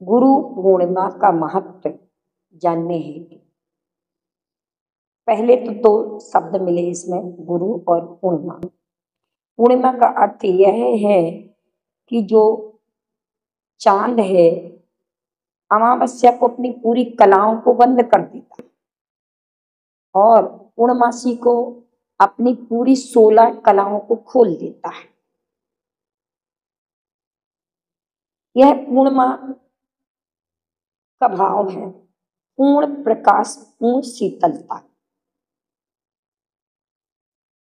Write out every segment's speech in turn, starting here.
गुरु पूर्णिमा का महत्व जानने हैं। पहले तो दो शब्द मिले इसमें, गुरु और पूर्णिमा। पूर्णिमा का अर्थ यह है कि जो चांद है अमावस्या को अपनी पूरी कलाओं को बंद कर देता है और पूर्णमासी को अपनी पूरी 16 कलाओं को खोल देता है। यह पूर्णिमा का भाव है पूर्ण प्रकाश, पूर्ण शीतलता।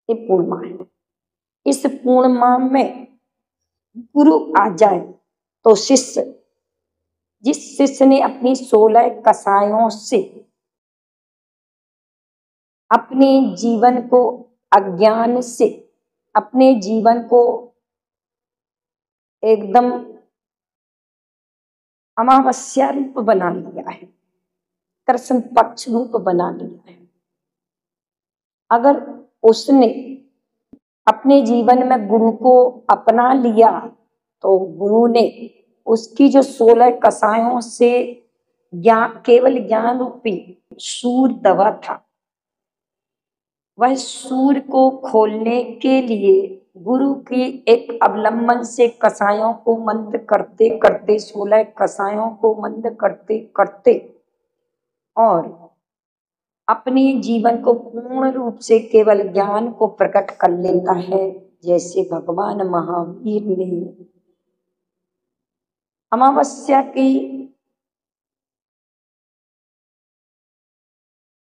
ये पूर्णिमा है। इस पूर्णिमा में गुरु आ जाए तो शिष्य, जिस शिष्य ने अपनी 16 कसायों से अपने जीवन को, अज्ञान से अपने जीवन को एकदम अमावस्या रूप बना लिया है, कृष्ण पक्ष रूप बना लिया है, अगर उसने अपने जीवन में गुरु को अपना लिया तो गुरु ने उसकी जो 16 कसायों से ज्ञान, केवल ज्ञान रूपी सूर दवा था, वह सूर को खोलने के लिए गुरु की एक अवलंबन से कसायों को मंद करते करते, 16 कसायों को मंद करते करते और अपने जीवन को पूर्ण रूप से केवल ज्ञान को प्रकट कर लेता है। जैसे भगवान महावीर ने अमावस्या की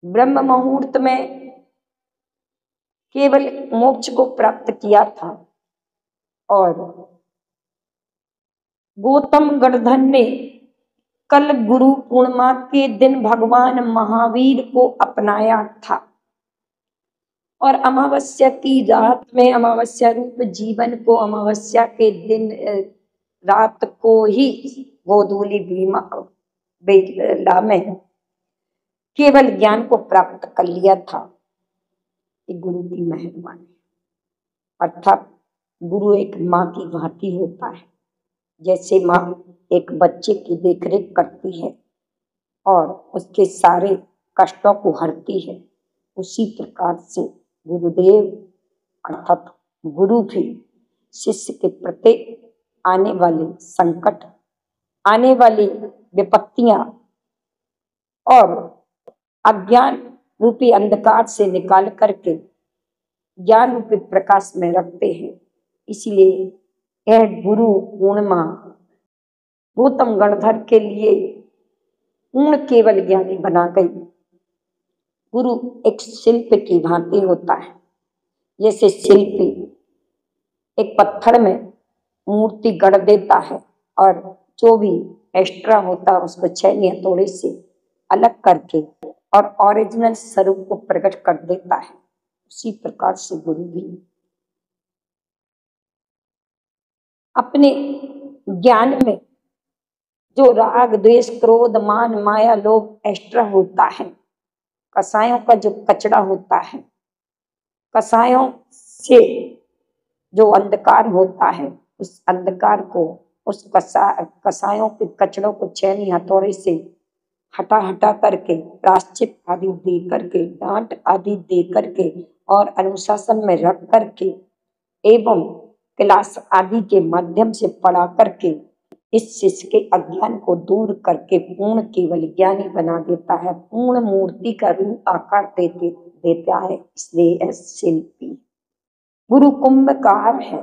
ब्रह्म मुहूर्त में केवल मोक्ष को प्राप्त किया था और गौतम गणधर ने कल गुरु पूर्णिमा के दिन भगवान महावीर को अपनाया था और अमावस्या की रात में, अमावस्या रूप जीवन को अमावस्या के दिन रात को ही गोधूली बेला में केवल ज्ञान को प्राप्त कर लिया था। ये गुरु की मेहरबानी। अर्थात गुरु एक माँ की भांति होता है। जैसे माँ एक बच्चे की देखरेख करती है और उसके सारे कष्टों को हरती है, उसी प्रकार से गुरुदेव अर्थात गुरु भी शिष्य के प्रति आने वाले संकट, आने वाली विपत्तियां और अज्ञान रूपी अंधकार से निकाल करके ज्ञान रूपी प्रकाश में रखते हैं। इसलिए यह गुरु पूर्णिमा गौतम गणधर के लिए पूर्ण केवल ज्ञानी बना गई। गुरु एक शिल्प की भांति होता है। जैसे शिल्पी एक पत्थर में मूर्ति गढ़ देता है और जो भी एक्स्ट्रा होता है उसको छैनी हथौड़े से अलग करके और ओरिजिनल स्वरूप को प्रकट कर देता है। उसी प्रकार से गुरु भी अपने ज्ञान में जो राग, द्वेष, क्रोध, मान, माया, लोभ एक्स्ट्रा होता है, कसायों का जो कचड़ा होता है, कसायों से जो अंधकार होता है, उस अंधकार को, उस कसायों के कचड़ों को छैनी हथौड़े से हटा हटा करके, प्रायश्चित आदि दे करके, डांट आदि दे करके और अनुशासन में रख करके एवं क्लास आदि के माध्यम से पढ़ा करके इस शिष्य के अज्ञान को दूर करके पूर्ण केवल ज्ञानी बना देता है, पूर्ण मूर्ति का रूप आकार देता है। इसलिए शिल्पी गुरु कुंभकार है।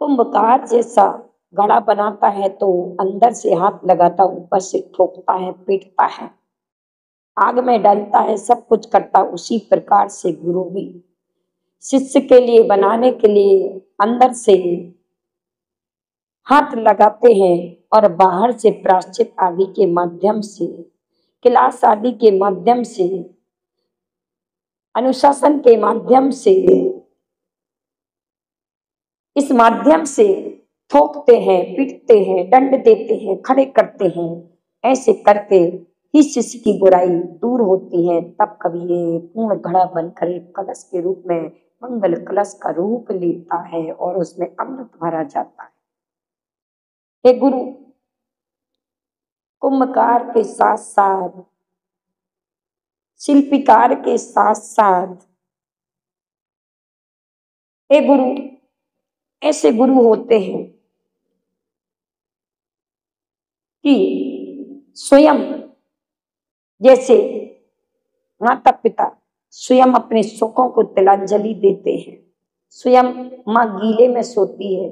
कुंभकार जैसा घड़ा बनाता है तो अंदर से हाथ लगाता, ऊपर से ठोकता है, पीटता है, आग में डालता है, सब कुछ करता। उसी प्रकार से गुरु भी शिष्य के लिए बनाने के लिए अंदर से हाथ लगाते हैं और बाहर से प्रायश्चित आदि के माध्यम से, क्लास आदि के माध्यम से, अनुशासन के माध्यम से, इस माध्यम से ठोकते हैं, पीटते हैं, दंड देते हैं, खड़े करते हैं। ऐसे करके ही शिष्य की बुराई दूर होती है। तब कभी ये पूर्ण घड़ा बनकर एक कलश के रूप में मंगल कलश का रूप लेता है और उसमें अमृत भरा जाता है। हे गुरु कुम्भकार के साथ साथ शिल्पकार के साथ साथ ये गुरु ऐसे गुरु होते हैं कि स्वयं जैसे माता पिता स्वयं अपने सुखों को तिलांजलि देते हैं, स्वयं माँ गीले में सोती है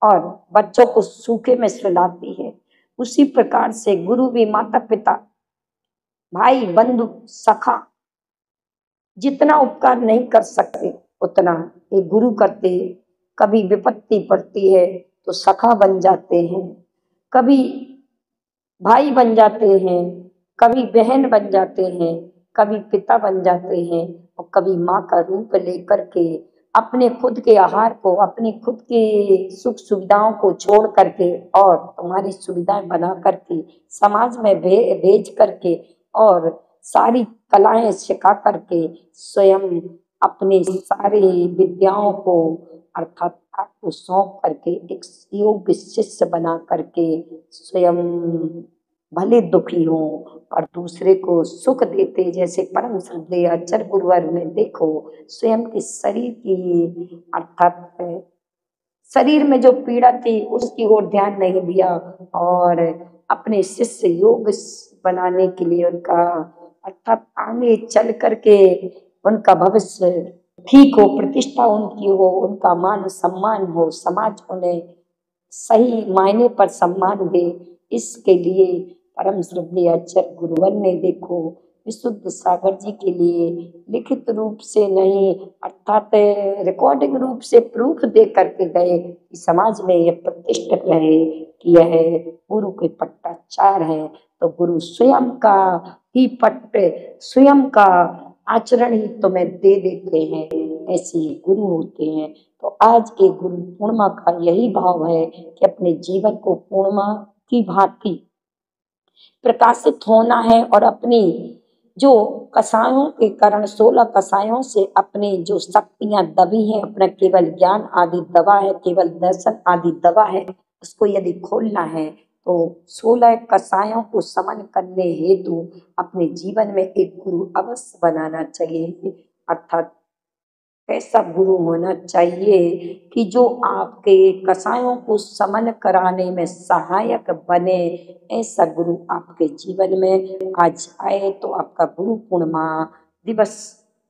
और बच्चों को सूखे में सुलाती है, उसी प्रकार से गुरु भी माता पिता भाई बंधु सखा जितना उपकार नहीं कर सकते उतना ये गुरु करते। कभी विपत्ति पड़ती है तो सखा बन जाते हैं, कभी भाई बन जाते हैं, कभी बहन बन जाते हैं, कभी पिता बन जाते हैं और कभी माँ का रूप लेकर के अपने खुद के आहार को, अपनी खुद की सुख सुविधाओं को छोड़ करके और तुम्हारी सुविधाएं बना करके समाज में भेज करके और सारी कलाएं सिखा करके स्वयं अपने सारे विद्याओं को अर्थात आपको सौंप करके एक योग्य शिष्य बना करके स्वयं भले दुखी हो और दूसरे को सुख देते। जैसे परम श्रद्धेय आचार्य गुरुवर ने देखो स्वयं के शरीर की अर्थात शरीर में जो पीड़ा थी उसकी ओर ध्यान नहीं दिया और अपने शिष्य योग बनाने के लिए उनका अर्थात आगे चल करके उनका भविष्य ठीक हो, प्रतिष्ठा उनकी हो, उनका मान सम्मान हो, समाज उन्हें सही मायने पर सम्मान दे, इसके लिए परम श्रद्धेय आचार्य गुरुवर ने देखो विशुद्ध सागर जी के लिए लिखित रूप से नहीं अर्थात रिकॉर्डिंग रूप से प्रूफ दे करके गए कि समाज में यह प्रतिष्ठित रहे कि यह गुरु के पट्टाचार है। तो गुरु स्वयं का ही पट्ट, स्वयं का आचरण ही तुम्हें दे देते हैं, ऐसे ही गुरु होते हैं। तो आज के गुरु पूर्णिमा का यही भाव है कि अपने जीवन को पूर्णिमा की भांति प्रकाशित होना है और अपनी जो कसायों के कारण 16 कसायों से अपने जो शक्तियां दबी हैं, अपना केवल ज्ञान आदि दबा है, केवल दर्शन आदि दबा है, उसको यदि खोलना है तो 16 कसायों को समन करने हेतु अपने जीवन में एक गुरु अवश्य बनाना चाहिए। अर्थात ऐसा गुरु होना चाहिए कि जो आपके कसायों को समन कराने में सहायक बने। ऐसा गुरु आपके जीवन में आज आए तो आपका गुरु पूर्णिमा दिवस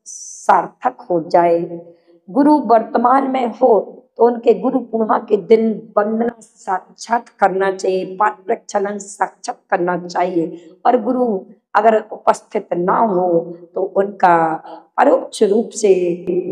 सार्थक हो जाए। गुरु वर्तमान में हो तो उनके गुरु पूर्णिमा के दिन वंदना साक्षात करना चाहिए, पाठ प्रक्षालन साक्षात करना चाहिए। और गुरु अगर उपस्थित ना हो तो उनका परोक्ष रूप से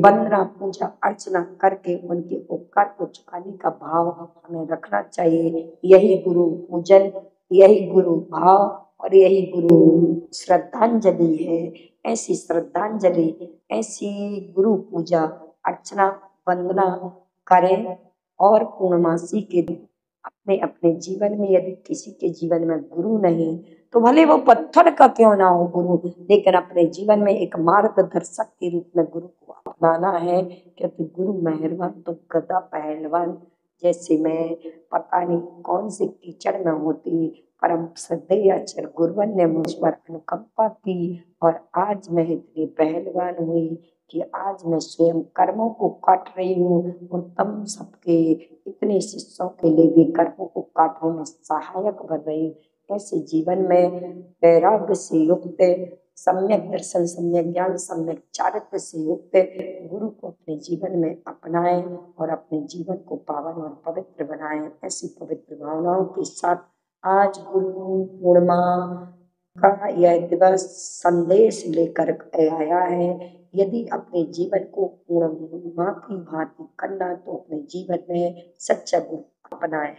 वंदना पूजा अर्चना करके उनके उपकार को चुकाने का भाव हमें रखना चाहिए। यही गुरु पूजन, यही गुरु भाव और यही गुरु श्रद्धांजलि है। ऐसी श्रद्धांजलि, ऐसी गुरु पूजा अर्चना वंदना करें और पूर्णमासी के दिन अपने अपने जीवन में यदि किसी के जीवन में गुरु नहीं तो भले वो पत्थर का क्यों ना हो गुरु, लेकिन अपने जीवन में एक मार्गदर्शक के रूप में गुरु को अपनाना है। क्योंकि गुरु मेहरबान तो गधा पहलवान जैसे मैं पता नहीं कौन से कीचड़ में होती, परम श्रद्धेय आचार्य गुरुवर ने मुझ पर अनुकंपा की और आज मैं इतनी पहलवान हुई कि आज मैं स्वयं कर्मों को काट रही हूँ और तुम सबके इतने शिष्यों के लिए भी कर्मों को काटने में सहायक बन रही हूँ। ऐसे जीवन में वैराग्य से युक्त, सम्यक दर्शन, सम्यक ज्ञान, सम्यक चारित्र्य से युक्त गुरु को अपने जीवन में अपनाएं और अपने जीवन को पावन और पवित्र बनाएं। ऐसी पवित्र भावनाओं के साथ आज गुरु पूर्णिमा का यह दिवस संदेश लेकर आया है। यदि अपने जीवन को पूर्णिमा की भांति करना तो अपने जीवन में सच्चा गुरु अपनाएं।